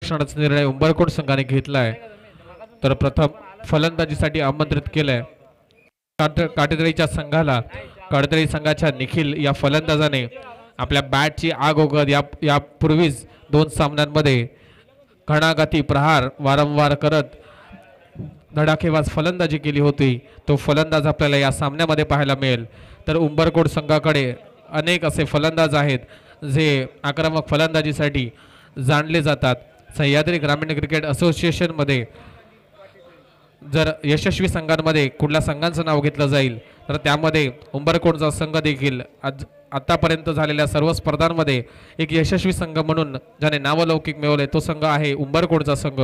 क्षेत्ररक्षणाचा निर्णय उंबरकोट संघाने घेतलाय। तर प्रथम फलंदाजीसाठी आमंत्रित केलंय काटेतळीच्या संघाला। काटेतळी संघाच्या निखिल या फलंदाजाने आपल्या बॅटची आग ओघत यापूर्वीच 2 सामन्यांमध्ये घणाघाती प्रहार वारंवार करत धडाकेबाज फलंदाजी केली होती। तो फलंदाज आपल्याला या सामन्यामध्ये पाहायला मिळेल। तर उंबरकोट संघाकडे अनेक असे फलंदाज आहेत जे आक्रमक फलंदाजीसाठी जाणले जातात। सह्याद्री ग्रामीण क्रिकेट असोसिएशनमध्ये जर यशस्वी संघांमध्ये कुठल्या संघांचं नाव घेतलं जाईल तर त्यामध्ये उंबरकोटचा संघ देखील आतापर्यंत झालेल्या सर्व स्पर्धांमध्ये एक यशस्वी संघ म्हणून ज्याने नावलौकिक मिळवले तो संघ आहे उंबरकोटचा संघ।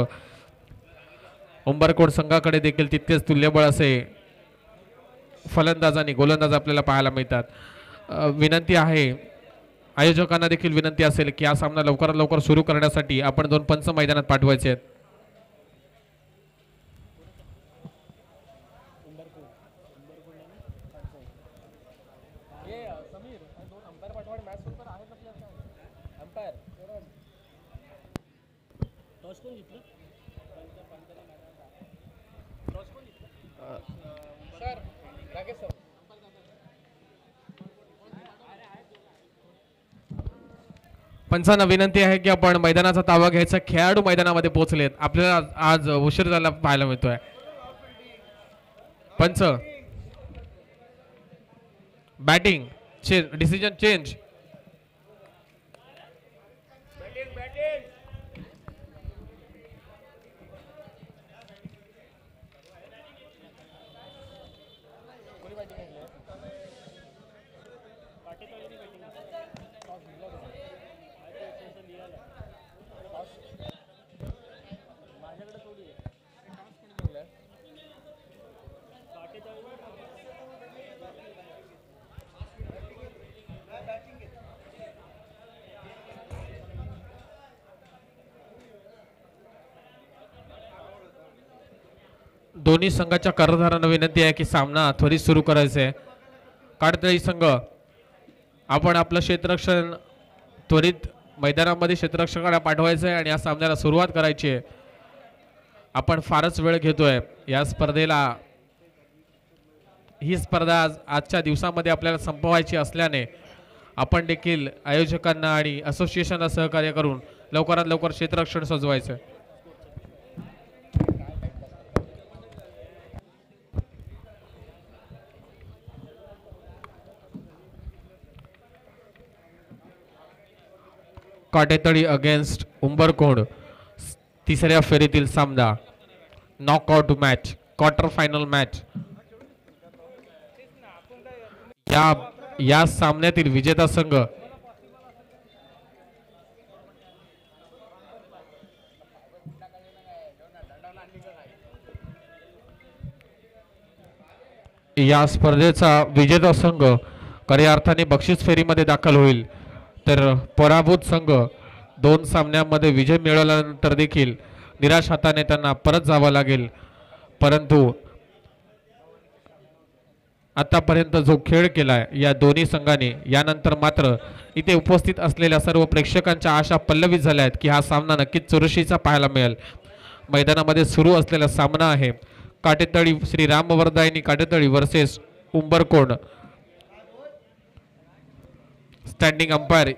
उंबरकोट संघाकडे देखील तितकेच तुल्यबळ असे फलंदाज आणि गोलंदाज आपल्याला पाहायला मिळतात। विनंती आहे आयोजकांना देखील विनंती असेल की हा सामना लवकरात लवकर सुरू करण्यासाठी आपण 2 पंच मैदानात पाठवायचे आहेत। पंचांना विनंती आहे की आपण मैदानाचा ताबा घ्यायचा। खेळाडू मैदानामध्ये पोहोचलेत। आपल्याला आज उशीर झाला पाहायला मिळतोय। पंच बॅटिंग डिसिजन चेंज। दोन्ही संघाच्या कर्णधारांना विनंती आहे की सामना त्वरित सुरू करायचा आहे। काटेतळी संघ आपण आपलं क्षेत्ररक्षण त्वरित मैदानामध्ये क्षेत्ररक्षकाला पाठवायचं आहे आणि या सामन्याला सुरुवात करायची आहे। आपण फारच वेळ घेतोय या स्पर्धेला। ही स्पर्धा आजच्या दिवसामध्ये आपल्याला संपवायची असल्याने आपण देखील आयोजकांना आणि असोसिएशनला सहकार्य करून लवकरात लवकर क्षेत्ररक्षण सजवायचं आहे। काटेतळी अगेन्स्ट उंबरकोट तिसऱ्या फेरीतील सामना knockout match quarter final match. या सामन्यातील विजेता संघ या स्पर्धेचा विजेता संघ खऱ्या अर्थाने बक्षीस फेरीमध्ये दाखल होईल। तर पराभूत संघ 2 सामन्यांमध्ये विजय मिळवल्यानंतर देखील निराश हाताने त्यांना परत जावं लागेल। परंतु आतापर्यंत जो खेळ केलाय या दोन्ही संघांनी यानंतर मात्र इथे उपस्थित असलेल्या सर्व प्रेक्षकांच्या आशा पल्लवित झाल्या आहेत की हा सामना नक्कीच चुरशीचा पाहायला मिळेल। मैदानामध्ये सुरू असलेला सामना आहे काटेतळी श्री रामवर्धायनी काटेतळी वर्सेस उंबरकोट। स्टँडिंग अंपायर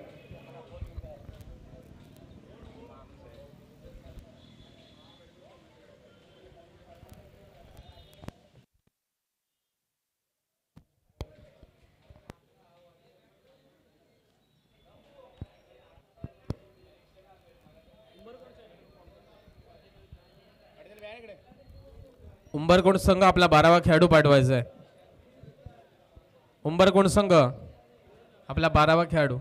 उंबरकोट संघ आपला 12वा खेळाडू पाठवायचा आहे। उंबरकोट संघ आपला 12वा खेळाडू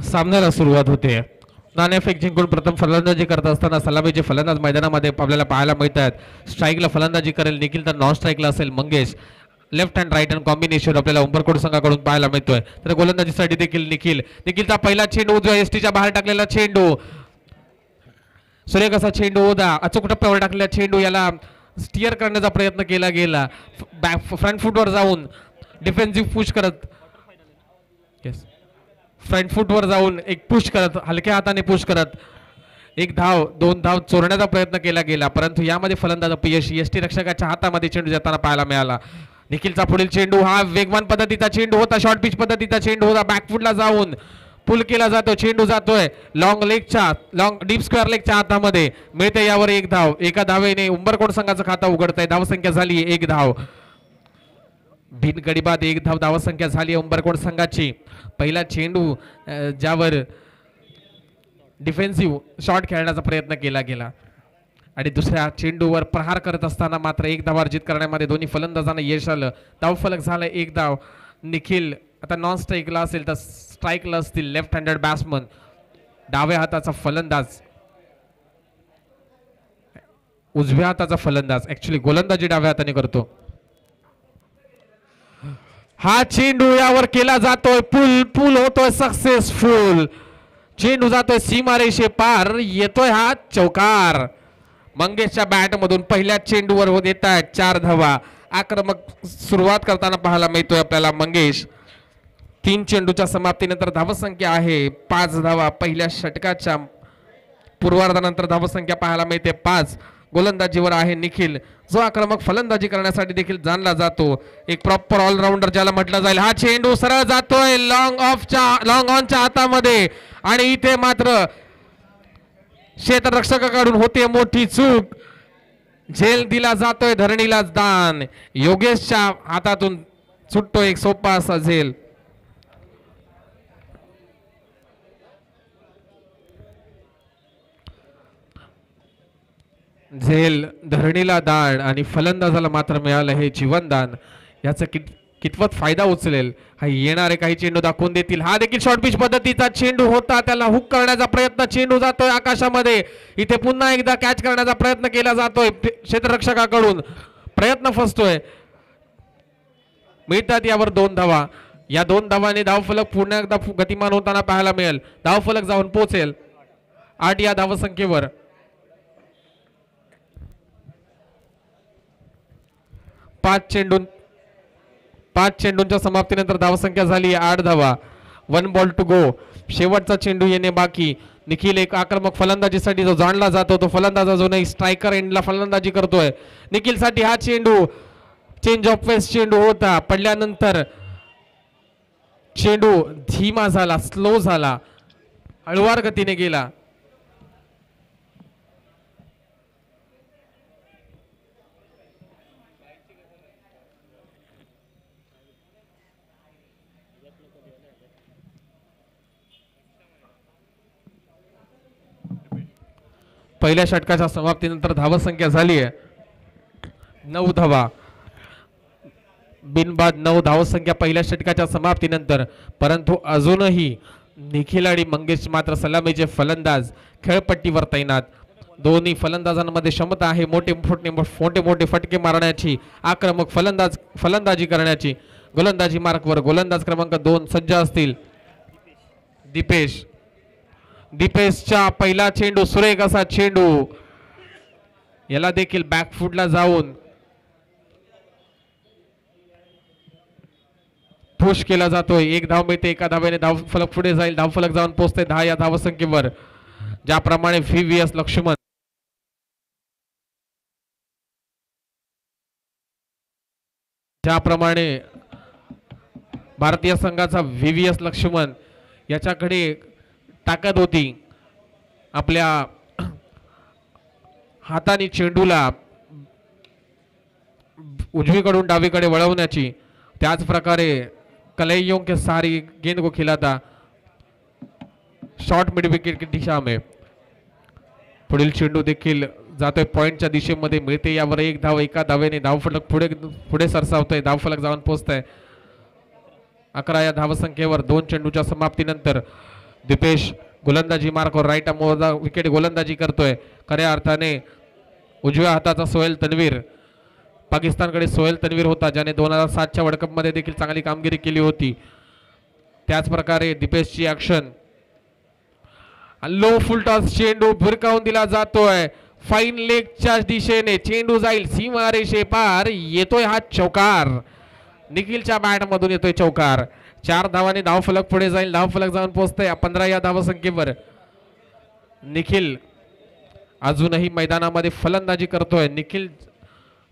सामन्याला सुरुवात होते. नाणेफेक जिंकून प्रथम फलंदाजी करत असताना सलामीचे फलंदाज मैदानामध्ये आपल्याला पाहायला मिळत आहेत. स्ट्राईकला फलंदाजी करेल निखिल, तर नॉन स्ट्राईकला असेल Mangesh. Left hand right hand combination आपल्याला उंबरकोट संघाकडून पाहायला मिळतोय. तर गोलंदाजीसाठी देखील निखिलचा पहिला चेंडू उजव्या एसटीच्या बाहेर टाकलेला चेंडू, सुरेख असा चेंडू होता. अचूक टप्प्यावर टाकलेला चेंडू याला स्टिअर करण्याचा प्रयत्न केला गेला. फ्रंट फुटवर जाऊन डिफेन्सिव्ह पुश करत, फ्रंट फुटवर जाऊन एक पुश करत, हलक्या हाताने पुश करत एक धाव दोन धाव चोरण्याचा प्रयत्न केला गेला, परंतु यामध्ये फलंदाज अपयशी. एसटी रक्षकाच्या हातामध्ये चेंडू जाताना पाहायला मिळाला. निखिलचा पुढील चेंडू हा वेगवान पद्धतीचा चेंडू होता, शॉर्ट पिच पद्धतीचा चेंडू होता. बॅकफुटला जाऊन पुल केला जातो, चेंडू जातोय लॉंग डीप स्क्वेअर लेगच्या हातामध्ये. मिळते यावर एक धाव. एका धावेने उंबरकोट संघाचं खाता उघडतंय. धावसंख्या झाली एक धाव. बिनगडी बाद एक धाव धावसंख्या झाली उंबरकोट संघाची. पहिला चेंडू ज्यावर डिफेन्सिव्ह शॉट खेळण्याचा प्रयत्न केला गेला आणि दुसऱ्या चेंडूवर प्रहार करत असताना मात्र एक धाव अर्जित करण्यामध्ये दोन्ही फलंदाजांना यश आलं. धावफलक झालं एक धाव. निखिल आता नॉन स्ट्राईकला असेल तर स्ट्राईकला असतील लेफ्ट हँडेड बॅट्समन, डाव्या हाताचा फलंदाज, उजव्या हाताचा फलंदाज. ऍक्च्युली गोलंदाजी डाव्या हाताने करतो. हा चेंडू यावर केला जातोय, पुल होतोय सक्सेसफुल. चेंडू जातोय सीमारेषे पार, येतोय हा चौकार. मंगेशच्या बॅट मधून पहिल्या चेंडूवर येत आहेत 4 धावा. आक्रमक सुरुवात करताना पाहायला मिळतोय आपल्याला मंगेश. 3 चेंडूच्या समाप्तीनंतर धावसंख्या आहे 5 धावा. पहिल्या षटकाच्या पूर्वार्धानंतर धावसंख्या पाहायला मिळते 5. गोलंदाजीवर आहे निखिल, जो आक्रमक फलंदाजी करण्यासाठी देखील जाणला जातो. एक प्रॉपर ऑलराऊंडर ज्याला म्हटलं जाईल. हा चेंडू सरळ जातोय लॉंग ऑनच्या हातामध्ये आणि इथे मात्र क्षेत्ररक्षकाकडून होते मोठी चूक. झेल दिला जातोय धरणीला दान. योगेशच्या हातातून सुटतो एक सोपा असा झेल. झेल धरणीला दान आणि फलंदाजाला मात्र मिळालं हे जीवनदान. याचा कितपत फायदा उचलेल हा येणारे काही चेंडू दाखवून देतील. हा देखील शॉर्ट पिच पद्धतीचा चेंडू होता, त्याला हुक करण्याचा प्रयत्न, चेंडू जातोय आकाशामध्ये. इथे पुन्हा एकदा कॅच करण्याचा प्रयत्न केला जातोय क्षेत्ररक्षकाकडून, प्रयत्न फसतोय. मिळतात यावर 2 धावा. या 2 धावांनी धावफलक पुन्हा एकदा गतिमान होताना पाहायला मिळेल. धावफलक जाऊन पोहोचेल 8 या धावसंख्येवर. 5 चेंडूंच्या समाप्तीनंतर धावसंख्या झाली 8 धावा. 1 बॉल टू गो. शेवटचा चेंडू येणे बाकी. निखिल एक आक्रमक फलंदाजीसाठी जो जाणला जातो तो फलंदाज अजूनही स्ट्रायकर एंडला फलंदाजी करतोय. निखिलसाठी हा चेंडू चेंज ऑफ पेस चेंडू होता. पडल्यानंतर चेंडू धीमा झाला, स्लो झाला, हळुवार गतीने गेला. पहिल्या षटकाच्या समाप्तीनंतर धावसंख्या झाली आहे 9 धावा. बिनबाद 9 धावसंख्या पहिल्या षटकाच्या समाप्तीनंतर. परंतु अजूनही निखिल आणि मंगेश मात्र सलामीचे फलंदाज खेळपट्टीवर तैनात. दोन्ही फलंदाजांमध्ये क्षमता आहे मोठे फटके मारण्याची, आक्रमक फलंदाजी करण्याची. गोलंदाजी मार्कवर गोलंदाज क्रमांक 2 सज्ज असतील. दीपेशचा पहिला चेंडू, सुरेख असा चेंडू, याला देखील बॅकफुटला जाऊन पुश केला जातोय. 1 धाव मिळते. एका धावेने धावफलक पुढे जाईल. धावफलक जाऊन पोहोचते 10 या धावसंख्येवर. ज्याप्रमाणे VVS लक्ष्मण भारतीय संघाचा VVS लक्ष्मण याच्याकडे ताकद होती आपल्या हाताने चेंडूला उजवीकडून डावीकडे वळवण्याची. त्याच प्रकारे कलैयों के सारी गेंद को खिलाता शॉर्ट मिड विकेट की दिशा में. पुढील चेंडू देखील जातोय पॉइंटच्या दिशेमध्ये. मिळते यावर 1 धाव. एका धावेने धावफलक पुढे सरसावतोय. धावफलक जाऊन पोहोचतंय 11 या धावसंख्येवर. 2 चेंडूच्या समाप्तीनंतर दीपेश गोलंदाजी मार्कवर राईट मोजा विकेट गोलंदाजी करतोय. खऱ्या अर्थाने उजव्या हाताचा सोहेल तन्वीर, पाकिस्तानकडे सोहेल तन्वीर होता ज्याने 2007च्या वर्ल्ड कप मध्ये देखील चांगली कामगिरी केली होती. त्याच प्रकारे दीपेशची ॲक्शन, लो फुलटॉस चेंडू भिरकावून दिला जातोय फाईन लेगच्या दिशेने. चेंडू जाईल सीमारेषे पार, येतोय हा चौकार. निखिलच्या बॅट मधून येतोय चौकार. 4 धावांनी धावफलक पुढे जाईल. धावफलक जाऊन पोहोचतोय 15 या धावसंख्येवर. निखिल अजूनही मैदानामध्ये फलंदाजी करतोय. निखिल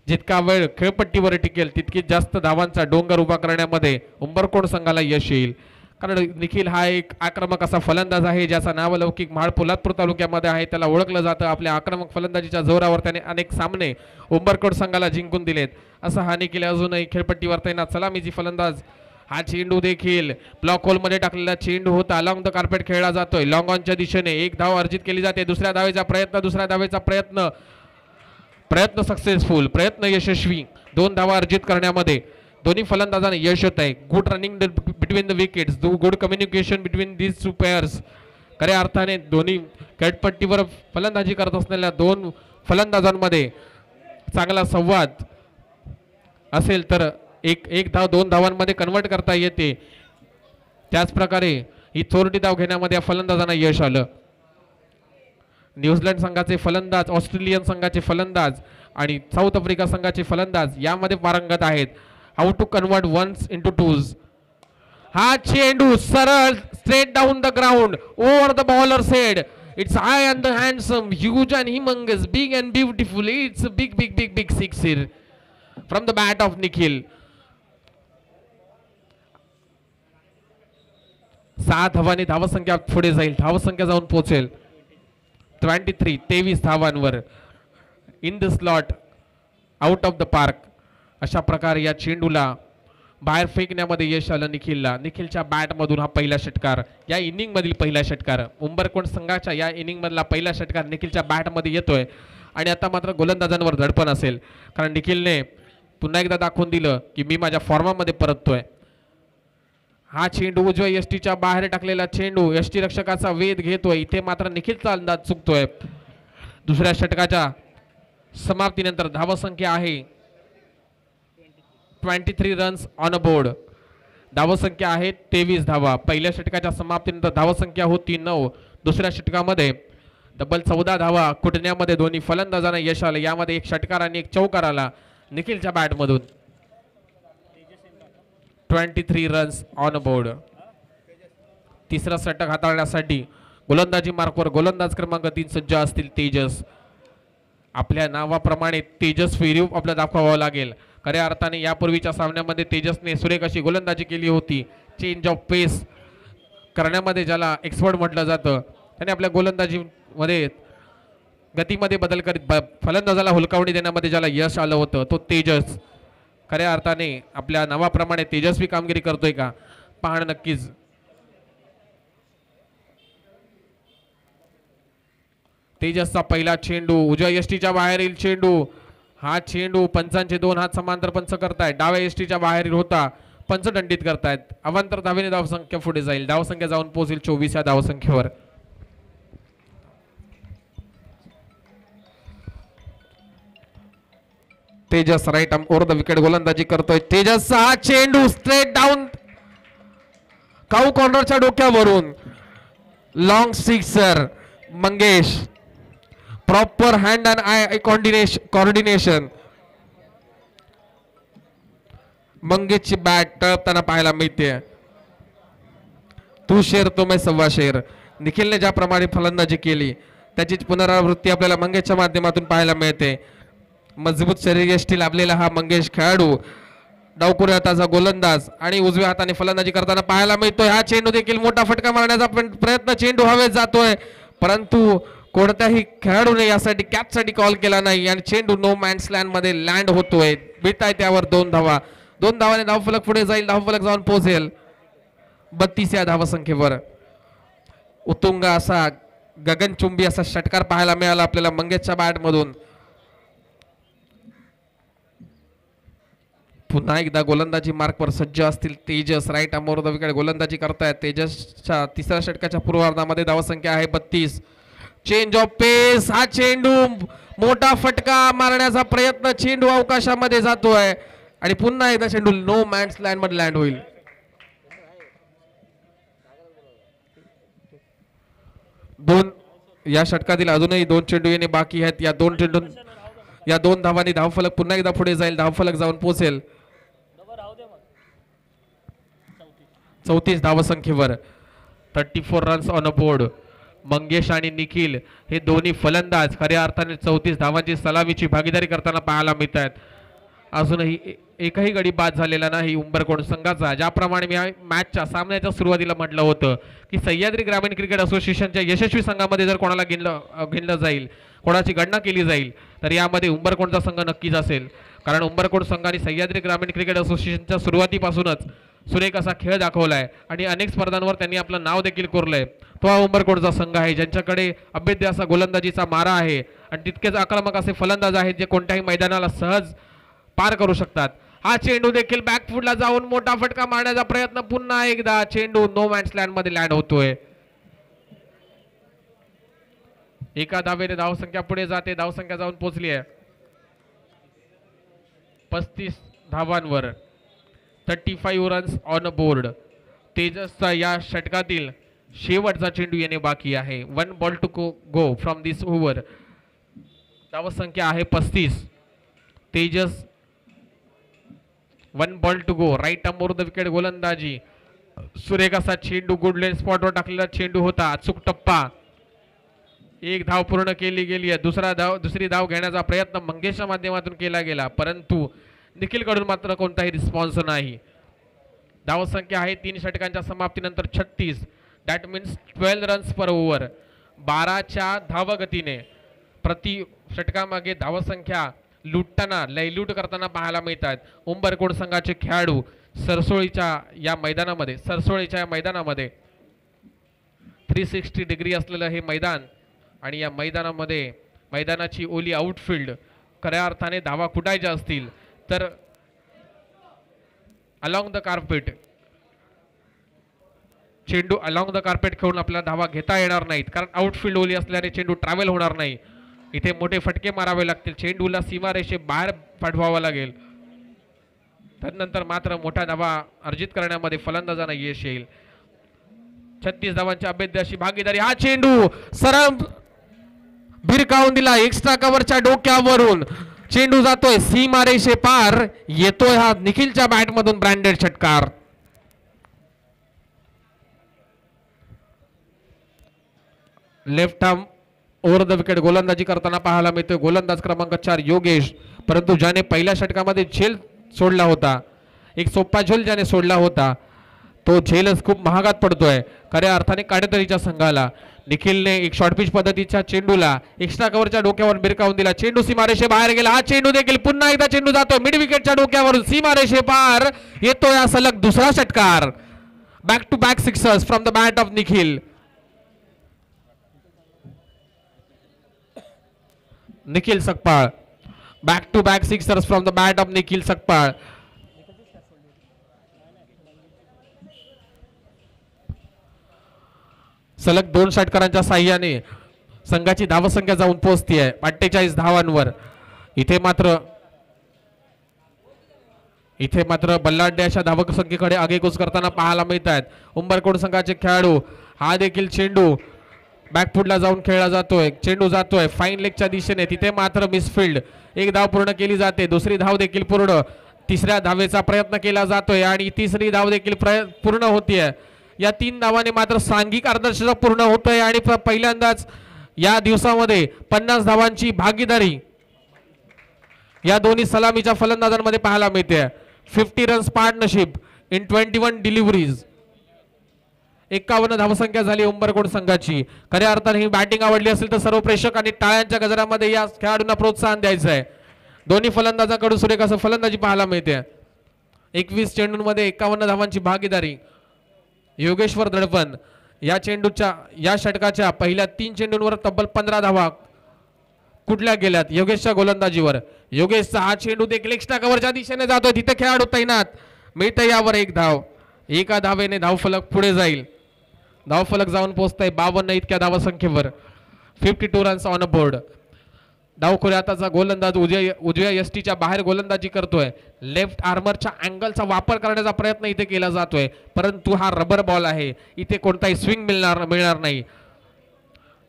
जितका वेळ खेळपट्टीवर टिकेल तितकी जास्त धावांचा डोंगर उभा करण्यामध्ये उंबरकोट संघाला यश येईल. कारण निखिल हा एक आक्रमक असा फलंदाज आहे ज्याचा नावलौकिक महाड पोलादपूर तालुक्यामध्ये आहे. त्याला ओळखलं जातं. आपल्या आक्रमक फलंदाजीच्या जोरावर त्याने अनेक सामने उंबरकोट संघाला जिंकून दिलेत. असा हा निखिल अजूनही खेळपट्टीवर तैनात सलामीची फलंदाज. हा चेंडू देखील ब्लॉक होलमध्ये टाकलेला चेंडू होता. लॉंग द कार्पेट खेळला जातोय. लॉंग ऑनच्या दिशेने 1 धाव अर्जित केली जाते. दुसऱ्या धावेचा प्रयत्न सक्सेसफुल, प्रयत्न यशस्वी. 2 धावा अर्जित करण्यामध्ये दोन्ही फलंदाजांना यश होत आहे. Good running between the wickets, good communication between these 2 pairs. खऱ्या अर्थाने दोन्ही खेळपट्टीवर फलंदाजी करत असलेल्या 2 फलंदाजांमध्ये चांगला संवाद असेल तर एक धाव 2 धावांमध्ये कन्वर्ट करता येते. त्याच प्रकारे ही चोरटी धाव घेण्यामध्ये या फलंदाजांना यश आलं. न्यूझीलंड संघाचे फलंदाज, ऑस्ट्रेलियन संघाचे फलंदाज आणि साऊथ आफ्रिका संघाचे फलंदाज यामध्ये पारंगत आहेत. How to convert ones into twos. हा चेंडू सरळ straight down the ground over the bowler's head. It's high and the handsome, huge and humongous, big and beautiful. It's big big big big sixer from the bat of Nikhil. 6 धावांनी धावसंख्या पुढे जाईल. धावसंख्या जाऊन पोहोचेल 23 धावांवर. In the slot, out of the park. अशा प्रकारे या चेंडूला बाहेर फेकण्यामध्ये यश आलं निखिलला. निखिलच्या बॅटमधून हा पहिला षटकार, या इनिंग मधील पहिला षटकार, उंबरकोट संघाच्या या इनिंग मधला पहिला षटकार निखिलच्या बॅटमध्ये येतोय. आणि आता मात्र गोलंदाजांवर धडपण असेल, कारण निखिलने पुन्हा एकदा दाखवून दिलं की मी माझ्या फॉर्मामध्ये परततोय. हा चेंडू उजव्या यष्टीच्या बाहेर टाकलेला चेंडू यष्टी रक्षकाचा वेध घेतोय. इथे मात्र निखिलचा अंदाज चुकतोय. दुसऱ्या षटकाच्या समाप्तीनंतर धावसंख्या आहे 23 रन्स ऑन अ बोर्ड. धावसंख्या आहे 23 धावा. पहिल्या षटकाच्या समाप्तीनंतर धावसंख्या होती 9. दुसऱ्या षटकामध्ये तब्बल 14 धावा कुटण्यामध्ये दोन्ही फलंदाजांना यश आलं. यामध्ये 1 षटकार आणि 1 चौकार आला निखिलच्या बॅटमधून. 23 रन्स ऑन बोर्ड. तिसरा षटक हाताळण्यासाठी गोलंदाजी मार्कवर गोलंदाज क्रमांक 3 सज्ज असतील तेजस. आपल्या नावाप्रमाणे तेजस्वी रूप आपल्याला दाखवावं लागेल. खऱ्या अर्थाने यापूर्वीच्या सामन्यामध्ये तेजसने सुरेख अशी गोलंदाजी केली होती. चेंज ऑफ पेस करण्यामध्ये ज्याला एक्सपर्ट म्हटलं जातं, त्याने आपल्या गोलंदाजीमध्ये गतीमध्ये बदल करीत फलंदाजाला हुलकावणी देण्यामध्ये ज्याला यश आलं होतं तो तेजस खऱ्या अर्थाने आपल्या नावाप्रमाणे तेजस्वी कामगिरी करतोय का पाहणं नक्कीच. तेजसचा पहिला चेंडू उजव्या यष्टीच्या बाहेरील चेंडू. हा चेंडू पंचांचे 2 हात समांतर पंच करतायत. डाव्या यष्टीच्या बाहेरील होता, पंच दंडित करतायत. अवांतर धावेने धावसंख्या पुढे जाईल. धावसंख्या जाऊन पोहोचेल 24 या धावसंख्येवर. Tejas right arm over the wicket गोलंदाजी करतोय. तेजसचा हा चेंडू स्ट्रेट डाऊन काऊ कॉर्नरच्या डोक्यावरून long sixer. Mangesh proper hand and eye coordination. मंगेशची बॅट टळपताना पाहायला मिळते. तू शेर तो मैं सव्वा शेर. निखिलने ज्याप्रमाणे फलंदाजी केली त्याचीच पुनरावृत्ती आपल्याला मंगेशच्या माध्यमातून पाहायला मिळते. मजबूत शरीरयष्टी लाभलेला हा मंगेश खेळाडू डावखुऱ्या हाताचा गोलंदाज आणि उजव्या हाताने फलंदाजी करताना पाहायला मिळतोय. हा चेंडू देखील मोठा फटका मारण्याचा प्रयत्न, चेंडू हवेत जातोय परंतु कोणत्याही खेळाडूने यासाठी कॅचसाठी कॉल केला नाही आणि चेंडू नो मॅन्स लँड मध्ये लँड होतोय. मिळताय त्यावर 2 धावा. 2 धावाने धावफलक पुढे जाईल. धावफलक जाऊन पोहोचेल 32 या धावसंख्येवर. उत्तुंग असा गगनचुंबी असा षटकार पाहायला मिळाला आपल्याला मंगेशच्या बॅट मधून. पुन्हा एकदा गोलंदाजी मार्कवर सज्ज असतील Tejas. Right arm the wicket गोलंदाजी करतायत. तेजसच्या तिसऱ्या षटकाच्या पूर्वार्धामध्ये धावसंख्या आहे 32. Change of pace. हा चेंडू मोठा फटका मारण्याचा प्रयत्न. चेंडू अवकाशामध्ये जातोय आणि पुन्हा एकदा चेंडू नो मॅन्स लँड मध्ये लँड होईल. दोन या षटकातील अजूनही 2 चेंडू येणे बाकी आहेत. या दोन धावांनी धावफलक पुन्हा एकदा पुढे जाईल. धावफलक जाऊन पोहोचेल 34 धावसंख्येवर. 34 runs on a board. Mangesh आणि निखिल हे दोन्ही फलंदाज खऱ्या अर्थाने 34 धावांची सलामीची भागीदारी करताना पाहायला मिळत आहेत. अजूनही एकही गडी बाद झालेला नाही उंबरकोट संघाचा. ज्याप्रमाणे मी मॅचच्या सामन्याच्या सुरुवातीला म्हटलं होतं की सह्याद्री ग्रामीण क्रिकेट असोसिएशनच्या यशस्वी संघामध्ये जर कोणाला घेतलं जाईल, कोणाची गणना केली जाईल तर यामध्ये उंबरकोटचा संघ नक्कीच असेल. कारण उंबरकोट संघाने सह्याद्री ग्रामीण क्रिकेट असोसिएशनच्या सुरुवातीपासूनच सुरेख असा खेळ दाखवलाय आणि अनेक स्पर्धांवर त्यांनी आपलं नाव देखील कोरलंय. तो हा उंबरकोटचा संघ आहे ज्यांच्याकडे अभेद्य असा गोलंदाजीचा मारा आहे आणि तितकेच आक्रमक असे फलंदाज आहेत जे कोणत्याही मैदानाला सहज पार करू शकतात. हा चेंडू देखील बॅकफुटला जाऊन मोठा फटका मारण्याचा प्रयत्न. पुन्हा एकदा चेंडू नो मॅन्स लँड मध्ये लँड होतोय. एका धावेने धावसंख्या पुढे जाते. धावसंख्या जाऊन पोहोचली आहे 35 धावांवर. 35 रन्स ऑन बोर्ड. तेजसचा या षटकातील शेवटचा चेंडू येणे बाकी आहे. 1 ball to go from this over. धावसंख्या आहे 35. Tejas 1 ball to go. Right arm the wicket गोलंदाजी. सुरेख असा चेंडू गुडलेन स्पॉटवर टाकलेला चेंडू होता. अचूक टप्पा. एक धाव पूर्ण केली गेली आहे. दुसरी धाव घेण्याचा प्रयत्न मंगेशच्या माध्यमातून केला गेला परंतु निखिलकडून मात्र कोणताही रिस्पॉन्स नाही. धावसंख्या आहे 3 षटकांच्या समाप्तीनंतर 36. That means 12 runs per over. 12च्या धावगतीने प्रति षटकामागे धावसंख्या लुटताना लयलूट करताना पाहायला मिळतात उंबरकोट संघाचे खेळाडू. सरसोळीच्या या मैदानामध्ये 360 डिग्री असलेलं हे मैदान आणि या मैदानामध्ये मैदानाची ओली आउटफील्ड. खऱ्या अर्थाने धावा कुटायच्या असतील तर अलॉंग द कार्पेट चेंडू अलॉंग द कार्पेट खेळून आपल्याला धावा घेता येणार नाहीत कारण आउटफील्ड ओली असल्याने चेंडू ट्रॅव्हल होणार नाही. इथे मोठे फटके मारावे लागतील. चेंडूला सीमारेषे बाहेर पाठवावा लागेल. त्यानंतर मात्र मोठ्या धावा अर्जित करण्यामध्ये फलंदाजांना यश येईल. 36 धावांच्या अभेद्य अशी भागीदारी. हा चेंडू सरळ भिरकावून दिला. एक्स्ट्रा कव्हरच्या डोक्यावरून चेंडू जातोय सीमारेषे पार. येतोय हा निखिलच्या बॅट मधून ब्रँडेड षटकार. Left arm over the wicket गोलंदाजी करताना पाहायला मिळतोय गोलंदाज क्रमांक 4 योगेश. परंतु ज्याने पहिल्या षटकामध्ये झेल सोडला होता, एक सोपा झेल ज्याने सोडला होता तो झेलच खूप महागात पडतोय खऱ्या अर्थाने काटेतळीच्या संघाला. निखिलने एक शॉर्ट पिच पद्धतीच्या चेंडूला एक्स्ट्रा कव्हरच्या डोक्यावर भिरकावून दिला. चेंडू सीमारेषे बाहेर गेला. हा चेंडू देखील पुन्हा एकदा चेंडू जातो मिड विकेटच्या डोक्यावरून सीमारेषे पार. येतोय हा सलग दुसरा षटकार. Back to back sixers from the bat of Nikhil. Nikhil Sakpal. Back to back sixers from the bat of Nikhil Sakpal. सलग 2 षटकारांच्या साह्याने संघाची धावसंख्या जाऊन पोहोचतीये 48 धावांवर. इथे मात्र बल्लाढ्य अशा धावक संख्येकडे आगेकूच करताना पाहायला मिळत आहेत उंबरकोट संघाचे खेळाडू. हा देखील चेंडू बॅकफुटला जाऊन खेळला जातोय. चेंडू जातोय फाईन लेगच्या दिशेने. तिथे मात्र मिसफिल्ड. एक धाव पूर्ण केली जाते. दुसरी धाव देखील पूर्ण. तिसऱ्या धावेचा प्रयत्न केला जातोय आणि तिसरी धाव देखील पूर्ण होतीये. या 3 धावांनी मात्र सांघिक अर्धशतक पूर्ण होतोय आणि पहिल्यांदाच या दिवसामध्ये 50 धावांची भागीदारी या दोन्ही सलामीच्या फलंदाजांमध्ये पाहायला मिळते. 50 रन्स पार्टनरशिप इन 21 डिलिव्हरीज. 51 धावसंख्या झाली उंबरकोट संघाची. खऱ्या अर्थाने ही बॅटिंग आवडली असेल तर सर्व प्रेक्षकांनी टाळ्यांच्या गजरामध्ये या खेळाडूंना प्रोत्साहन द्यायचं आहे. दोन्ही फलंदाजांकडून सुरेख असं फलंदाजी पाहायला मिळते. 21 चेंडूंमध्ये 51 धावांची भागीदारी. योगेश्वर दडपण या षटकाच्या पहिल्या 3 चेंडूंवर तब्बल 15 धावा. कुठल्या गेल्यात योगेशच्या गोलंदाजीवर. योगेशचा हा चेंडू देखील एक्स्ट्रा कव्हरच्या दिशेने जातोय. तिथे खेळाडू तैनात. मिळतं यावर एक धाव. एका धावेने धावफलक पुढे जाईल. धावफलक जाऊन पोहोचतंय 52 इतक्या धावसंख्येवर. 52 रन्स ऑन बोर्ड. डावखोऱ्याचा गोलंदाज उजव्या यष्टीच्या बाहेर गोलंदाजी करतोय. लेफ्ट आर्मरच्या अँगलचा वापर करण्याचा प्रयत्न इथे केला जातोय, परंतु हा रबर बॉल आहे, इथे कोणताही स्विंग मिळणार नाही.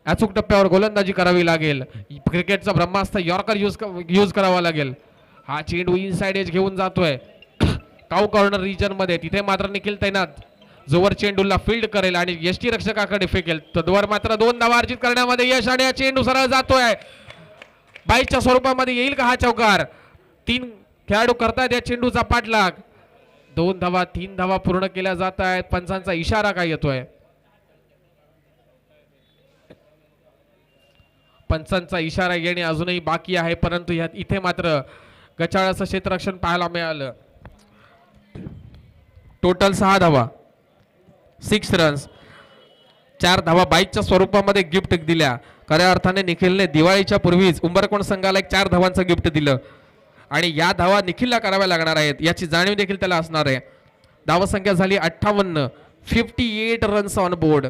अचूक टप्प्यावर गोलंदाजी करावी लागेल. क्रिकेटचा ब्रह्मास्त्र यॉर्कर यूज करावा लागेल. हा चेंडू इनसाइड एज घेऊन जातोय काऊ कॉर्नर रिजन मध्ये. तिथे मात्र निखिल तैनात, जोवर चेंडूला फील्ड करेल आणि यष्टी रक्षकाकडे फेकेल तद्वर मात्र 2 धावा अर्जित करण्यामध्ये यश. आणि हा चेंडू सरळ जातोय. 22च्या स्वरूपामध्ये येईल का हा चौकार? 3 खेळाडू करतायत या चेंडूचा पाठलाग. 2 धावा 3 धावा पूर्ण केल्या जात आहेत. पंचांचा इशारा काय येतोय? पंचांचा इशारा येणे अजूनही बाकी आहे, परंतु इथे मात्र गचाळ असं क्षेत्ररक्षण पाहायला मिळालं. टोटल 6 धावा, 6 रन्स. 4 धावा 22च्या स्वरूपामध्ये गिफ्ट दिल्या. खऱ्या अर्थाने निखिलने दिवाळीच्या पूर्वीच उंबरकोण संघाला एक 4 धावांचं गिफ्ट दिलं आणि या धावा निखिलला कराव्या लागणार आहेत याची जाणीव देखील त्याला असणार आहे. धावसंख्या झाली 58. 58 रन्स ऑन बोर्ड.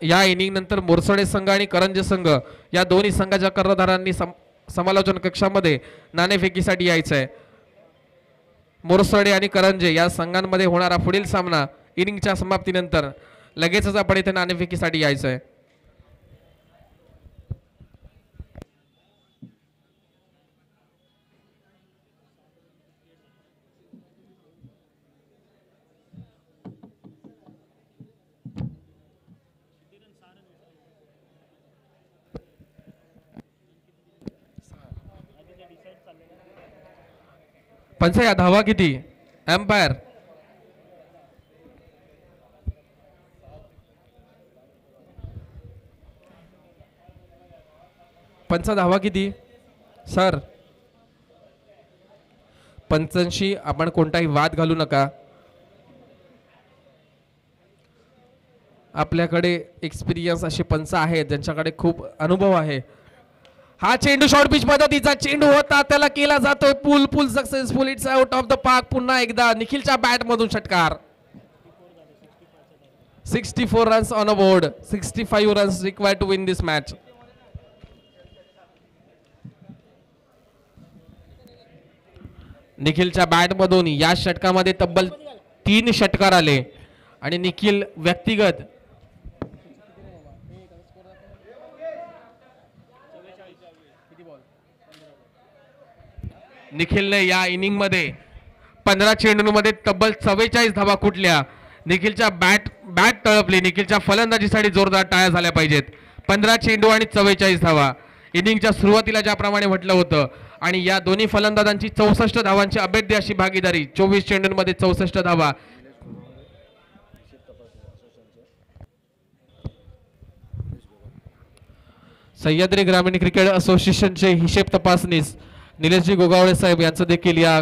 या इनिंग नंतर मोरसडे संघ आणि करंजे संघ या दोन्ही संघाच्या कर्णधारांनी समालोचन कक्षामध्ये नाणेफेकीसाठी यायचं आहे. मोरसडे आणि करंजे या संघांमध्ये होणारा पुढील सामना इनिंगच्या समाप्तीनंतर लगेचच आपण इथे नाणेफेकीसाठी यायचं आहे. पंचा धावा किती? एम्पायर पंचा धावा किती सर? पंचांशी आपण कोणताही वाद घालू नका. आपल्याकडे एक्सपिरियन्स असे पंच आहेत ज्यांच्याकडे खूप अनुभव आहे. हा चेंडू शॉर्ट पिच पद्धतीचा चेंडू होता, त्याला केला जातोय pull successful. It's out of the park. पुन्हा एकदा निखिलच्या बॅट मधून षटकार. 64 runs on a board. 65 runs required to win this match. निखिलच्या बॅट मधून या षटकामध्ये तब्बल 3 षटकार आले आणि निखिल व्यक्तिगत निखिलने या इनिंग मध्ये 15 चेंडूंमध्ये तब्बल 44 धावा कुठल्या. निखिलच्या बॅट तळपली. निखिलच्या फलंदाजीसाठी जोरदार टाळ्या झाल्या पाहिजेत. 15 चेंडू आणि 44 धावा. इनिंगच्या सुरुवातीला ज्याप्रमाणे म्हटलं होतं आणि या दोन्ही फलंदाजांची 64 धावांची अभेद्य अशी भागीदारी. 24 चेंडूंमध्ये 64 धावा. सह्याद्री ग्रामीण क्रिकेट असोसिएशनचे हिशेब तपासणीस निलेशजी गोगावळे साहेब यांचं देखील या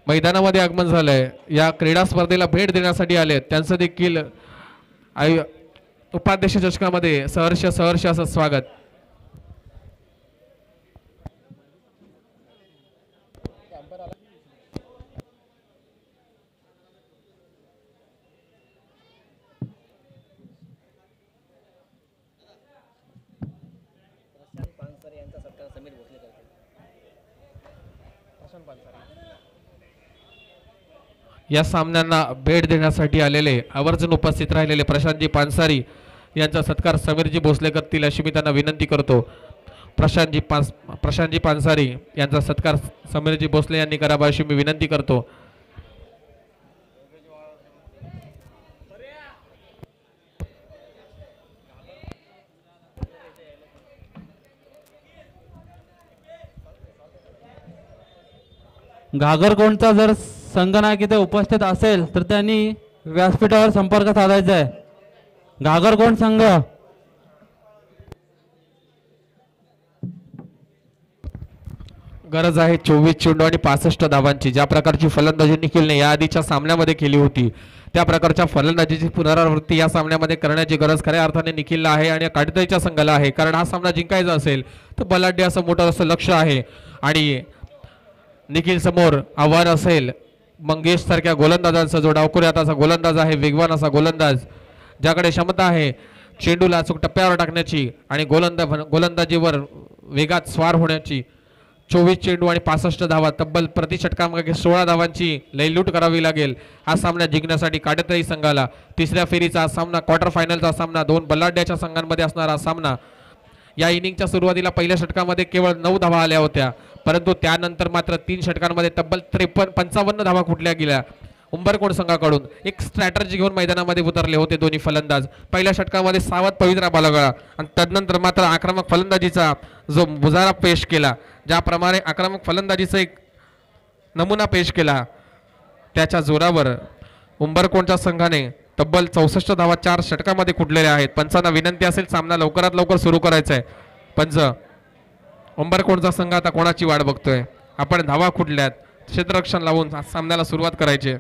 मैदानामध्ये आगमन झालंय. या क्रीडा स्पर्धेला भेट देण्यासाठी आले. त्यांचं देखील उपाध्यक्ष चषकामध्ये सहर्ष असं स्वागत. या सामन्यांना भेट देण्यासाठी आलेले आवर्जून उपस्थित राहिलेले प्रशांतजी पानसारी यांचा सत्कार समीरजी भोसले करतील अशी मी त्यांना विनंती करतो. प्रशांतजी पानसारी यांचा सत्कार समीरजी भोसले यांनी करावा अशी मी विनंती करतो. घागरकोणचा जर संघनायक इथे उपस्थित असेल तर त्यांनी व्यासपीठावर संपर्क साधायचा आहे. घागरकोण संघ गरज आहे 24 चेंडू आणि 65 धावांची. ज्या प्रकारची फलंदाजी निखिलने या आधीच्या सामन्यामध्ये केली होती त्या प्रकारच्या फलंदाजीची पुनरावृत्ती या सामन्यामध्ये करण्याची गरज खऱ्या अर्थाने निखिलला आहे आणि काटेतळीच्या संघाला आहे. कारण हा सामना जिंकायचा असेल तर बलाढ्य असं मोठं असं लक्ष आहे आणि निखिल समोर आव्हान असेल मंगेश सारख्या गोलंदाजांचा जो डावखुऱ्यात असा गोलंदाज आहे, वेगवान असा गोलंदाज ज्याकडे क्षमता आहे चेंडूला अचूक टप्प्यावर टाकण्याची आणि गोलंदाजीवर वेगात स्वार होण्याची. 24 चेंडू आणि 65 धावा, तब्बल प्रति षटकामागे 16 धावांची लयलूट करावी लागेल हा सामना जिंकण्यासाठी काटेतळी संघाला. तिसऱ्या फेरीचा सामना, क्वार्टर फायनलचा सामना, दोन बलाढ्याच्या संघांमध्ये असणारा सामना. या इनिंगच्या सुरुवातीला पहिल्या षटकामध्ये केवळ 9 धावा आल्या होत्या, परंतु त्यानंतर मात्र 3 षटकांमध्ये तब्बल 55 धावा कुठल्या गेल्या. उंबरकोट संघाकडून एक स्ट्रॅटर्जी घेऊन मैदानामध्ये उतरले होते दोन्ही फलंदाज. पहिल्या षटकामध्ये सावध पवित्रा बालगळा आणि तदनंतर मात्र आक्रमक फलंदाजीचा जो मुजारा पेश केला, ज्याप्रमाणे आक्रमक फलंदाजीचा एक नमुना पेश केला त्याच्या जोरावर उंबरकोटच्या संघाने तब्बल 64 धावा 4 षटकामध्ये कुठलेल्या आहेत. पंचांना विनंती असेल सामना लवकरात लवकर सुरू करायचा आहे. पंच, उंबरकोटचा संघ आता कोणाची वाट बघतोय? आपण धावा कुठल्यात क्षेत्ररक्षण लावून सामन्याला सुरुवात करायची.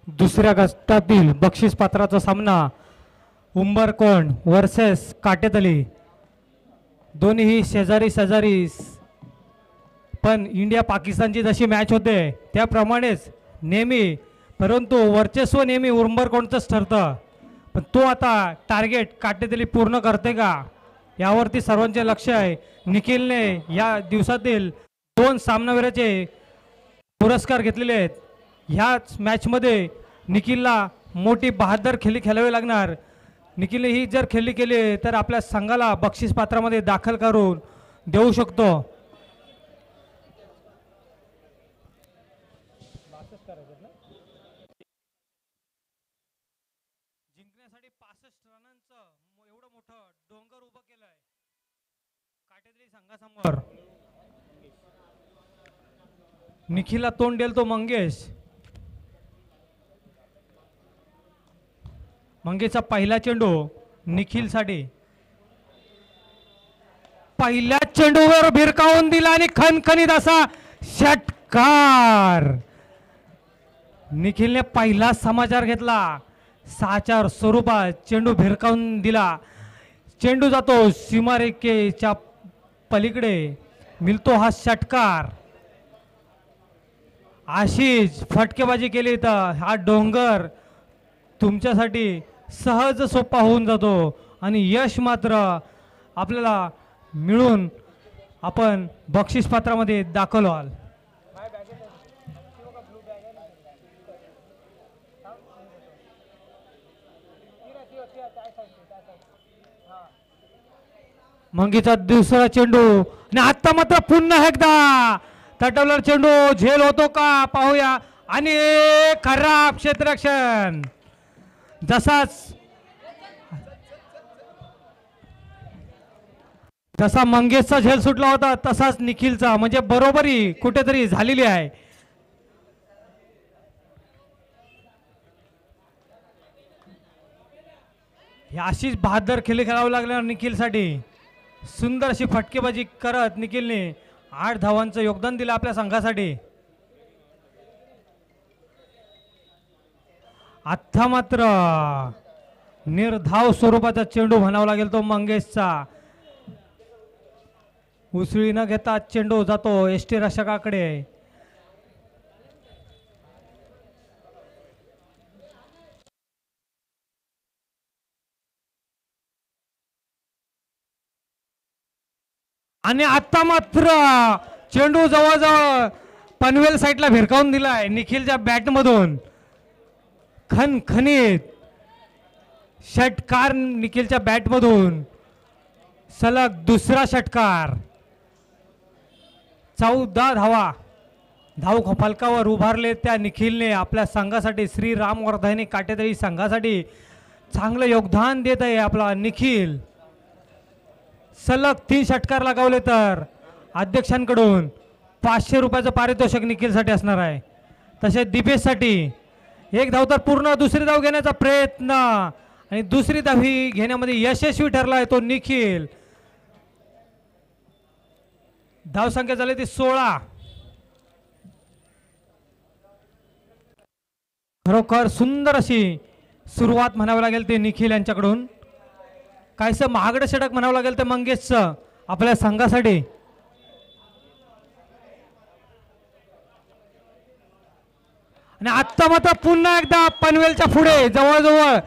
दुसऱ्या गटातील बक्षीस पात्राचा सामना उंबरकोट वर्सेस काटेतली. दोन्ही शेजारी शेजारी, पण इंडिया पाकिस्तानची जशी मॅच होते त्याप्रमाणेच नेहमी, परंतु वर्चस्व नेहमी उंबरकोटचंच ठरतं. पण तो आता टार्गेट काटेतली पूर्ण करते का यावरती सर्वांचे लक्ष आहे. निखिलने या दिवसातील 2 सामनावीराचे पुरस्कार घेतलेले आहेत. ह्याच मॅचमध्ये निखिलला मोठी बहादर खेळी खेळावी लागणार. निखिलने ही जर खेळी केली तर आपल्या संघाला बक्षीस पात्रामध्ये दाखल करून देऊ शकतो. जिंकण्यासाठी 65 रनांचं एवढं मोठं डोंगर उभं केलंय काटेतली संघासमोर. निखिलला तोंड देईल तो मंगेश. मंगेशचा पहिला चेंडू निखिलसाठी. पहिल्या चेंडूवर भिरकावून दिला आणि खणखणीत असा षटकार. निखिलने पहिला समाचार घेतला. 6-4 स्वरूपात चेंडू भिरकावून दिला. चेंडू जातो सीमारेषेच्या पलीकडे, मिळतो हा षटकार. अशीच फटकेबाजी केली तर हा डोंगर तुमच्यासाठी सहज सोपा होऊन जातो आणि यश मात्र आपल्याला मिळून आपण बक्षीस पात्रामध्ये दाखल व्हाल. मंगीचा दुसरा चेंडू आणि आता मात्र पुन्हा एकदा तटवला चेंडू. झेल होतो का पाहूया. आणि खराब क्षेत्ररक्षण. जसा मंगेशचा झेल सुटला होता तसाच निखिलचा, म्हणजे बरोबरी कुठेतरी झालेली आहे. अशीच बहादर खेळी खेळावं लागणार निखिलसाठी. सुंदर अशी फटकेबाजी करत निखिलने 8 धावांचं योगदान दिलं आपल्या संघासाठी. आता मात्र निर्धाव स्वरूपाचा चेंडू म्हणावा लागेल तो मंगेशचा. उसळी न घेता चेंडू जातो एसटी रक्षकाकडे. आणि आता मात्र चेंडू जवळजवळ पनवेल साईडला भिरकावून दिलाय निखिलच्या बॅटमधून. खणखणीत षटकार निखिलच्या बॅटमधून, सलग दुसरा षटकार. 14 धावा धाव फलकावर उभारले त्या निखिलने आपल्या संघासाठी, श्री रामवर्धनी काटेतळी संघासाठी चांगलं योगदान देत आहे आपला निखिल. सलग 3 षटकार लगावले तर अध्यक्षांकडून 500 रुपयाचं पारितोषिक निखिलसाठी असणार आहे. तसेच दीपेशसाठी 1 धाव तर पूर्ण, दुसरी धाव घेण्याचा प्रयत्न आणि दुसरी धावी घेण्यामध्ये यशस्वी ठरला आहे तो निखिल. धावसंख्या झाली ती 16. खरोखर सुंदर अशी सुरुवात म्हणावी लागेल ते निखिल यांच्याकडून. काहीसं महागडं षटक म्हणावं लागेल ते मंगेशचं आपल्या संघासाठी. आणि आत्ता मात्र पुन्हा एकदा पनवेलच्या पुढे जवळजवळ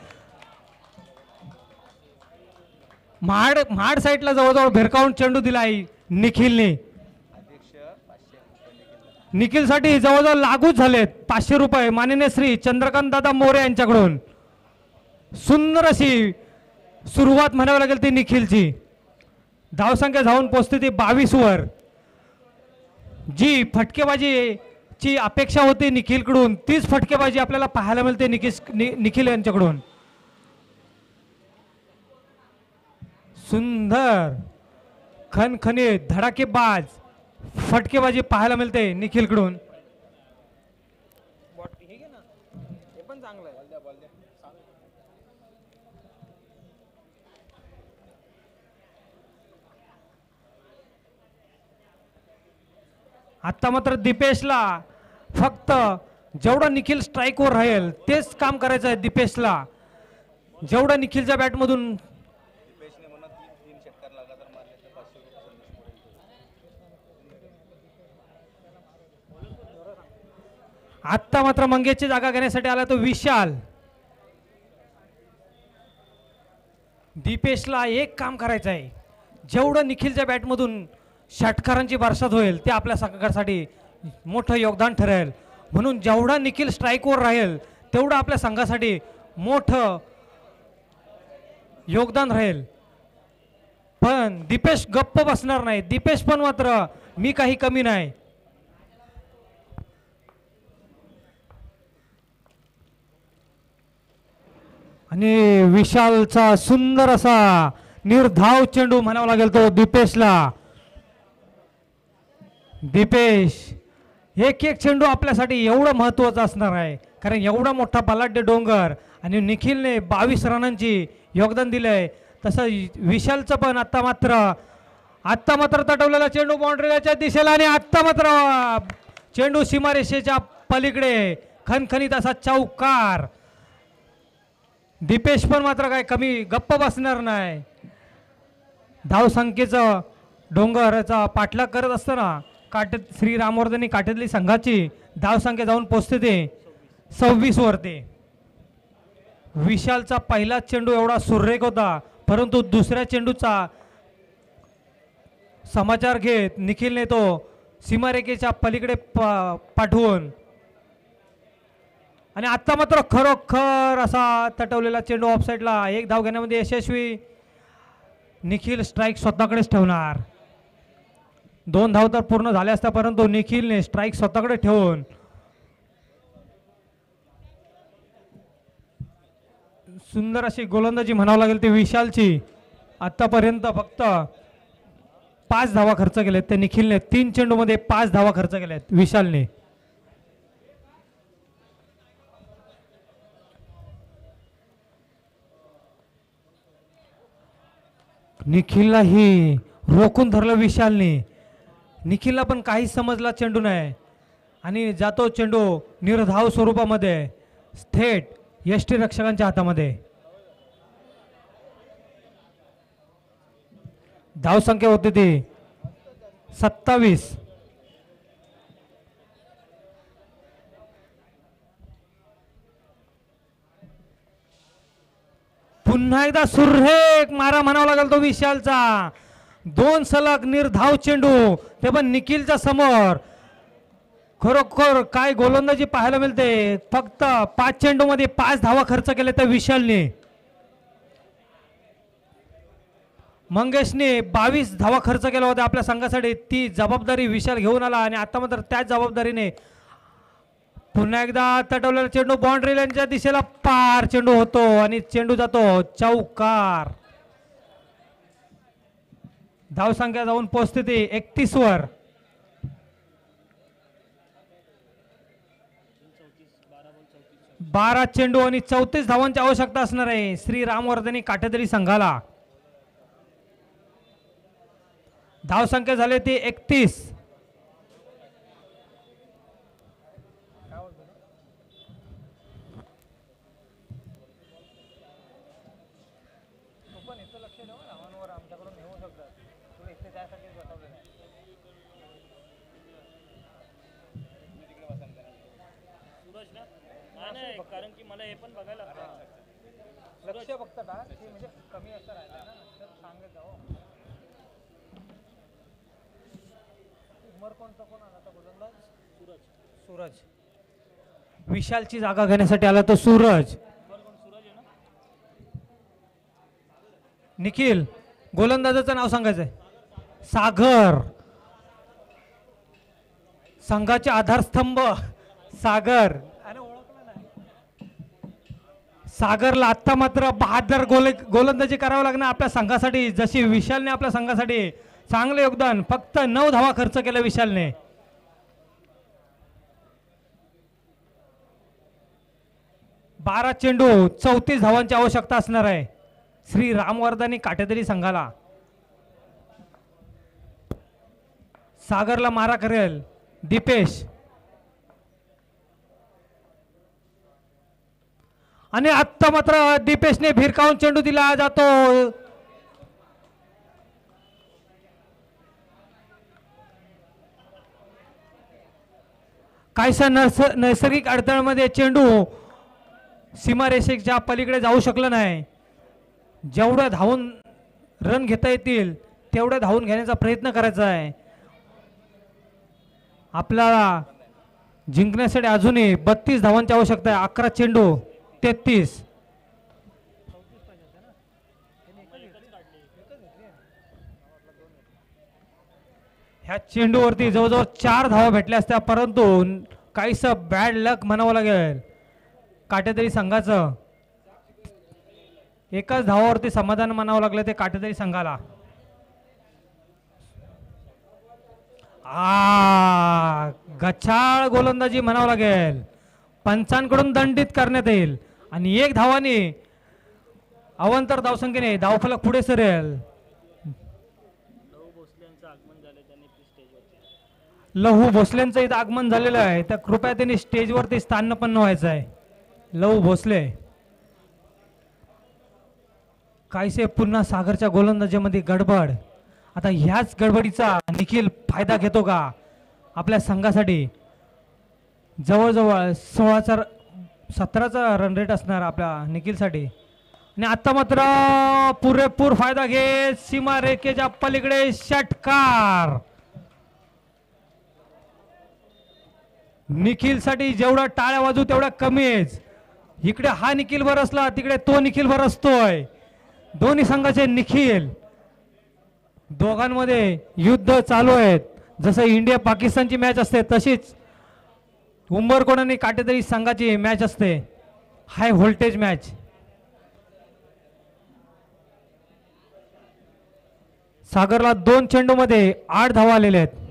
महाड साईडला जवळजवळ भिरकावून चेंडू दिलाय निखिलने. निखिलसाठी जवळजवळ लागूच झालेत 500 रुपये माननीय श्री चंद्रकांत दादा मोरे यांच्याकडून. सुंदर अशी सुरुवात म्हणावी लागेल ती निखिलची. धावसंख्या जाऊन पोहोचते ती 22 वर. जी फटकेबाजीची अपेक्षा होती निखिलकडून तीच फटकेबाजी आपल्याला पाहायला मिळते निखिल यांच्याकडून. सुंदर खणखणीत धडाकेबाज फटकेबाजी पाहायला मिळते निखिलकडून. आता मात्र दीपेशला फक्त जेवढा निखिल स्ट्राईकवर राहील तेच काम करायचं आहे दीपेशला. जेवढा निखिलच्या बॅटमधून आत्ता मात्र मंगेशची जागा घेण्यासाठी आला तो विशाल. दीपेशला एक काम करायचं आहे, जेवढं निखिलच्या बॅटमधून षटकारांची बरसात होईल ते आपल्या संघासाठी मोठं योगदान ठरेल. म्हणून जेवढा निखिल स्ट्राईकवर राहील तेवढं आपल्या संघासाठी मोठं योगदान राहील. पण दीपेश गप्प बसणार नाही. दीपेश पण मात्र मी काही कमी नाही. आणि विशालचा सुंदर असा निर्धाव चेंडू म्हणावा लागेल तो दीपेशला. दीपेश एक एक चेंडू आपल्यासाठी एवढं महत्त्वाचं असणार आहे, कारण एवढा मोठा बलाढ्य डोंगर आणि निखिलने 22 रनांची योगदान दिलंय. तसं विशालचं पण आत्ता मात्र तटवलेला चेंडू बाउंड्रीच्या दिशेला आणि आत्ता मात्र चेंडू सीमारेषेच्या पलीकडे खणखणीत असा चौकार. दीपेश पण मात्र काय कमी गप्प बसणार नाही. धावसंख्येचं डोंगराचा पाठलाग करत असताना श्री रामवर्धनी काटेतली संघाची धावसंख्या जाऊन पोचते ते 26 वरती. विशालचा पहिला चेंडू एवढा सुरेख होता, परंतु दुसऱ्या चेंडूचा समाचार घेत निखिलने तो सीमारेखेच्या पलीकडे पाठवून आणि आता मात्र खरोखर असा तटवलेला चेंडू ऑफसाईडला. 1 धाव घेण्यामध्ये यशस्वी. निखिल स्ट्राईक स्वतःकडेच ठेवणार. 2 धाव तर पूर्ण झाल्या असत्या, परंतु निखिलने स्ट्राईक स्वतःकडे ठेवून सुंदर अशी गोलंदाजी म्हणावं लागेल ती विशालची. आतापर्यंत फक्त 5 धावा खर्च केल्यात त्या निखिलने. 3 चेंडूमध्ये 5 धावा खर्च केल्यात विशालने. निखिललाही रोखून धरलं विशालने. निखिलला पण काही समजला चेंडू नाही आणि जातो चेंडू निर्धाव स्वरूपामध्ये थेट यष्टीरक्षकांच्या हातामध्ये. धावसंख्या होती ती 27. पुन्हा एकदा सुरेख मारा म्हणावा लागेल तो विशालचा. 2 सलग निर्धाव चेंडू, ते पण निखिलच्या समोर. खरोखर काय गोलंदाजी पाहायला मिळते. फक्त 5 चेंडू मध्ये 5 धावा खर्च केले त्या विशालने. मंगेशने 22 धावा खर्च केला होता आपल्या संघासाठी. ती जबाबदारी विशाल घेऊन आला आणि आता मात्र त्याच जबाबदारीने पुन्हा एकदा तटवलेला चेंडू बाउंड्री लाईनच्या दिशेला पार चेंडू होतो आणि चेंडू जातो चौकार. धावसंख्या जाऊन पोहोचते ती 31 वर. बारा चेंडू आणि 34 धावांची आवश्यकता असणार आहे श्री रामवर्धनी काटेदरी संघाला. धावसंख्या झाली ती 31. कारण की मला हे पण बघायला लक्ष बघता म्हणजे कमी असं राहिलं ना तर सांगत जाओ. उमर कोणता कोण आला गोलंदाज? सूरज. विशालची जागा घेण्यासाठी आला तो सूरज. निखिल गोलंदाजाचं नाव सांगायचंय. सागर. संघाचे आधारस्तंभ सागर. सागरला आत्ता मात्र 72 गोलंदाजी करावं लागणार आपल्या संघासाठी. जशी विशालने आपल्या संघासाठी चांगले योगदान. फक्त 9 धावा खर्च केला विशालने. बारा चेंडू 34 धावांची आवश्यकता असणार आहे श्री रामवर्धनी काटेदरी संघाला. सागरला मारा करेल दीपेश आणि आत्ता मात्र दीपेशने भिरकावून चेंडू दिला जातो. काहीसा नैसर्गिक अडथळ्यामध्ये चेंडू सीमारेषेच्या पलीकडे जाऊ शकला नाही. जेवढं धावून रन घेता येतील तेवढं धावून घेण्याचा प्रयत्न करायचा आहे. आपल्याला जिंकण्यासाठी अजूनही 32 धावांची आवश्यकता आहे. 11 चेंडू 33. ह्या चेंडूवरती जवळजवळ 4 धावा भेटल्या असत्या परंतु काहीस बॅड लक म्हणावं लागेल काटेदरी संघाचं. एकाच धावावरती समाधान म्हणावं लागलं ते काटेदरी संघाला. गचाळ गोलंदाजी म्हणावं लागेल. पंचांकडून दंडित करण्यात येईल आणि 1 धावाने अवंतर धावसंख्येने धावफलक पुढे सरेल. लहू भोसलेंचं इथं आगमन झालेलं आहे तर कृपया त्यांनी स्टेजवरती स्थानपन्न व्हायचं आहे. लहू भोसले. काहीसे पुन्हा सागरच्या गोलंदाजीमध्ये गडबड. आता ह्याच गडबडीचा निखिल फायदा घेतो का आपल्या संघासाठी. जवळजवळ 17चा रन रेट असणार आपल्या निखिलसाठी आणि आता मात्र पुरेपूर फायदा घेत सीमारेषेच्या पलीकडे षटकार. निखिलसाठी जेवढा टाळ्या वाजू तेवढा कमीच. इकडे हा निखिल बरसला तिकडे तो निखिल बरसतोय. दोन्ही संघाचे निखिल. दोघांमध्ये युद्ध चालू आहेत. जसं इंडिया पाकिस्तानची मॅच असते तशीच उंबरकोट आणि काटेदरी संघाची मॅच असते. High voltage match. सागरला 2 चेंडू मध्ये 8 धावा आलेल्या आहेत.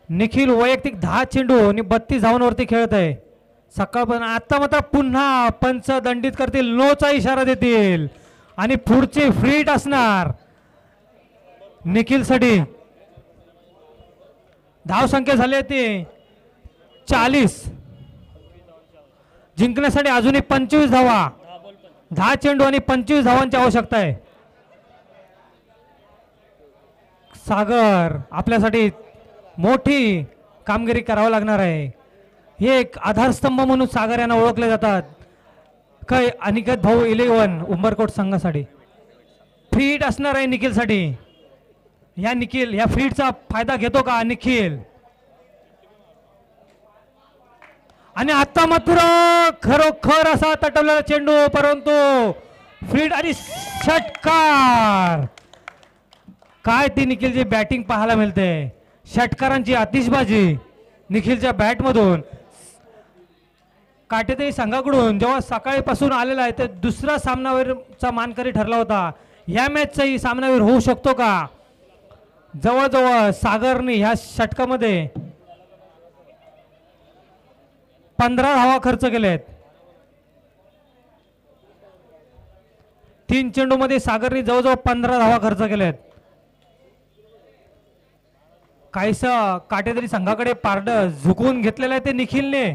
निखिल वैयक्तिक 10 चेंडू आणि 32 धावांवरती खेळत आहे. सकाळपर्यंत आता मात्र पुन्हा पंच दंडित करतील. नोचा इशारा देतील आणि पुढची फ्रीट असणार निखिलसाठी. धावसंख्या झाली ती 40. जिंकण्यासाठी अजूनही 25 धावा. 10 चेंडू आणि 25 धावांची आवश्यकता आहे. सागर आपल्यासाठी मोठी कामगिरी करावी लागणार आहे. हे एक आधारस्तंभ म्हणून सागर यांना ओळखले जातात. काय अनिकेत भाऊ 11 उंबरकोट संघासाठी. फ्री हिट असणार आहे निखिलसाठी. ह्या निखिल ह्या फ्री हिटचा फायदा घेतो का निखिल? आणि आता मात्र खरोखर असा तटवलेला चेंडू, परंतु फ्री हिट आणि षटकार. काय ती निखिलची बॅटिंग पाहायला मिळते. षटकारांची आतिषबाजी निखिलच्या बॅटमधून. काटेतरी संघाकडून जेव्हा सकाळीपासून आलेला आहे ते दुसरा सामनावीरचा मानकरी ठरला होता. या मॅचचाही सामनावीर होऊ शकतो का? जवळजवळ सागरने ह्या षटकामध्ये 15 धावा खर्च केलेत. 3 चेंडूमध्ये सागरने जवळजवळ 15 धावा खर्च केलेत. काहीसं काटेतरी संघाकडे पारड झुकवून घेतलेलं आहे ते निखिलने.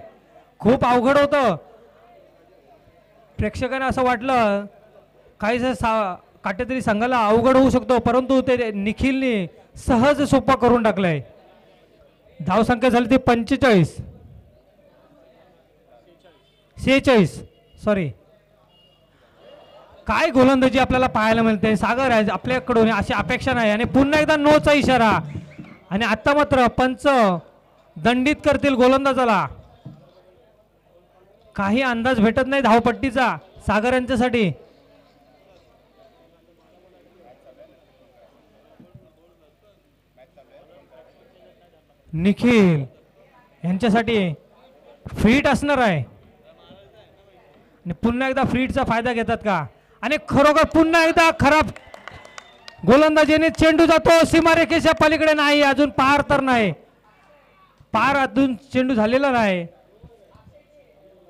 खूप अवघड होतं. प्रेक्षकांना असं वाटलं काहीसं काटेतरी संघाला अवघड होऊ शकतो, परंतु ते निखिलने सहज सोपा करून टाकलंय. धावसंख्या झाली ती 46 सॉरी. काय गोलंदाजी आपल्याला पाहायला मिळते. सागर आहे आपल्याकडून अशी अपेक्षा नाही. आणि पुन्हा एकदा नोचा इशारा. आणि आता मात्र पंच दंडित करतील गोलंदाजाला. काही अंदाज भेटत नाही धावपट्टीचा सागर यांच्यासाठी. निखिल यांच्यासाठी फ्री हिट असणार आहे. आणि पुन्हा एकदा फ्री हिटचा फायदा घेतात का? आणि खरोखर पुन्हा एकदा खराब गोलंदाजीने चेंडू जातो सीमारेषेच्या पलीकडे. नाही, अजून पार तर नाही. पार अजून चेंडू झालेला नाही.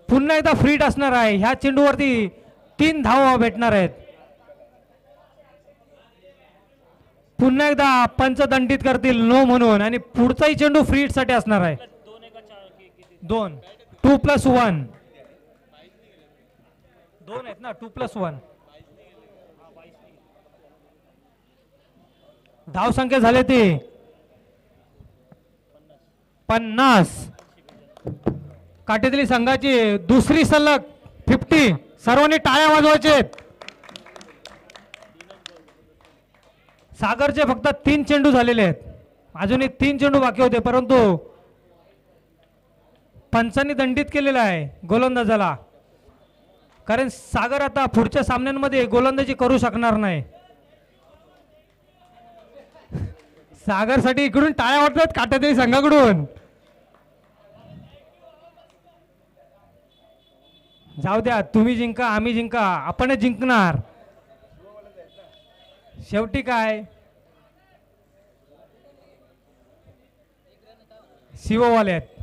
पुन्हा एकदा फ्री हिट असणार आहे. ह्या चेंडूवरती 3 धावा भेटणार आहेत. पुन्हा एकदा पंच दंडित करतील नो म्हणून. आणि पुढचाही चेंडू फ्री हिट साठी असणार आहे. 2 2+1 2 आहेत ना. 2+1 धावसंख्या झाले ती 50. काटेतली संघाची दुसरी सलग 50. सर्वांनी टाळ्या वाजवायचे. सागरचे फक्त 3 चेंडू झालेले आहेत. अजूनही 3 चेंडू बाकी होते, परंतु पंचांनी दंडित केलेला आहे गोलंदाजाला. कारण सागर आता पुढच्या सामन्यांमध्ये गोलंदाजी करू शकणार नाही. सागरसाठी इकडून टाळ्या वाटतात काटेतरी संघाकडून. जाऊ द्या, तुम्ही जिंका आम्ही जिंका, आपणच जिंकणार शेवटी. काय शिववाले आहेत.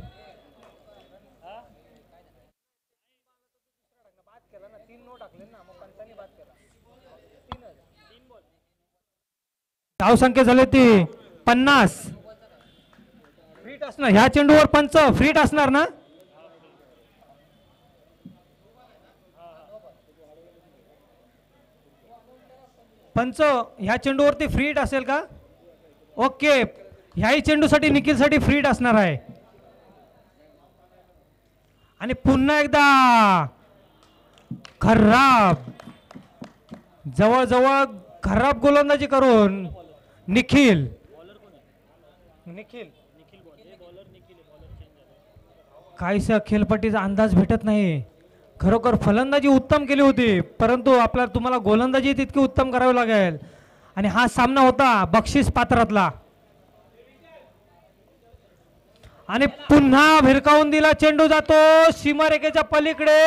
धावसंख्या झाली ती 50. फ्रीट असणार ह्या चेंडूवर. पंच फ्रीट असणार ना. पंच ह्या चेंडूवरती फ्री हिट असेल का? ओके, ह्याही चेंडूसाठी निखिलसाठी फ्री हिट असणार आहे. आणि पुन्हा एकदा खराब, जवळजवळ खराब गोलंदाजी करून निखिल काहीसा खेळपट्टीचा अंदाज भेटत नाही. खरोखर फलंदाजी उत्तम केली होती, परंतु आपल्याला तुम्हाला गोलंदाजी तितकी उत्तम करावी लागेल. आणि हा सामना होता बक्षीस पात्रातला. आणि पुन्हा भिरकावून दिला चेंडू, जातो सीमारेषेच्या पलीकडे.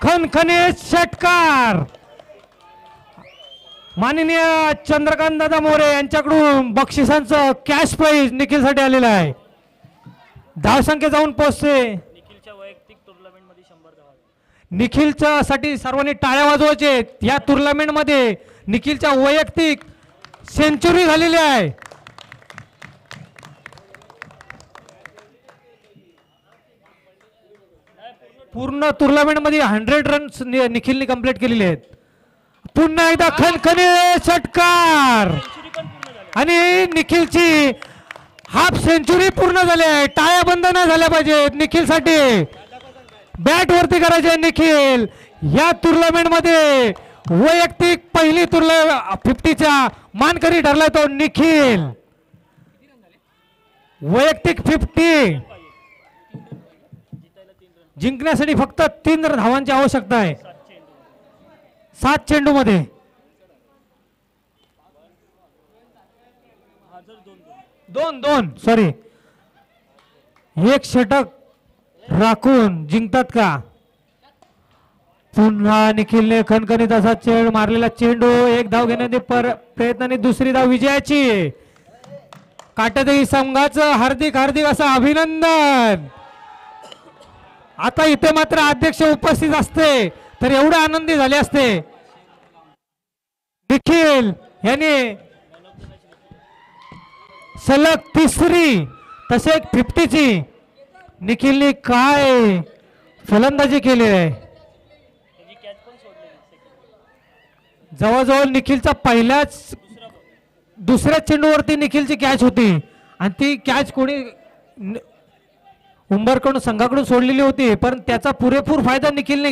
खणखणीत षटकार. माननीय चंद्रकांत दादा मोरे यांच्याकडून बक्षिसांचं कॅश प्राइज निखिलसाठी आलेलं आहे. धावसंख्या जाऊन पोहोचते. निखिलच्या साठी सर्वांनी टाळ्या वाजवायचे. या टुर्नामेंट मध्ये निखिलच्या वैयक्तिक सेंचुरी झालेली आहे. पूर्ण टुर्नामेंट मध्ये 100 रन्स निखिलने कंप्लीट केलेले आहेत. पुन्हा एकदा खणखणी षटकार. आणि निखिलची हाफ सेंचुरी पूर्ण झाली आहे. टाळ्या बंद नाही झाल्या पाहिजेत निखिलसाठी. बॅट वरती करायचे निखिल. या टुर्नामेंट मध्ये वैयक्तिक पहिली तुरला 50च्या मानकरी ठरलाय तो निखिल. वैयक्तिक 50 जिंकण्यासाठी फक्त 3 धावांची आवश्यकता आहे 7 चेंडू मध्ये. दोन सॉरी, एक षटक राखून जिंकतात का? पुन्हा निखिलने खणखणीत असा चेंडू मारलेला चेंडू, एक धाव घेण्याचे प्रयत्नाने दुसरी धाव विजयाची. काटेदरी संघाचं हार्दिक हार्दिक असं अभिनंदन. आता इथे मात्र अध्यक्ष उपस्थित असते तर एवढे आनंदी झाले असते. निखिल यांनी सलग तिसरी तसेच 50ची निखिलने काय फलंदाजी केली आहे. जवळजवळ निखिलचा पहिल्याच दुसऱ्या चेंडूवरती निखिलची कॅच होती आणि ती कॅच कोणी उंबरकडून संघाकडून सोडलेली होती, पण त्याचा पुरेपूर फायदा निखिलने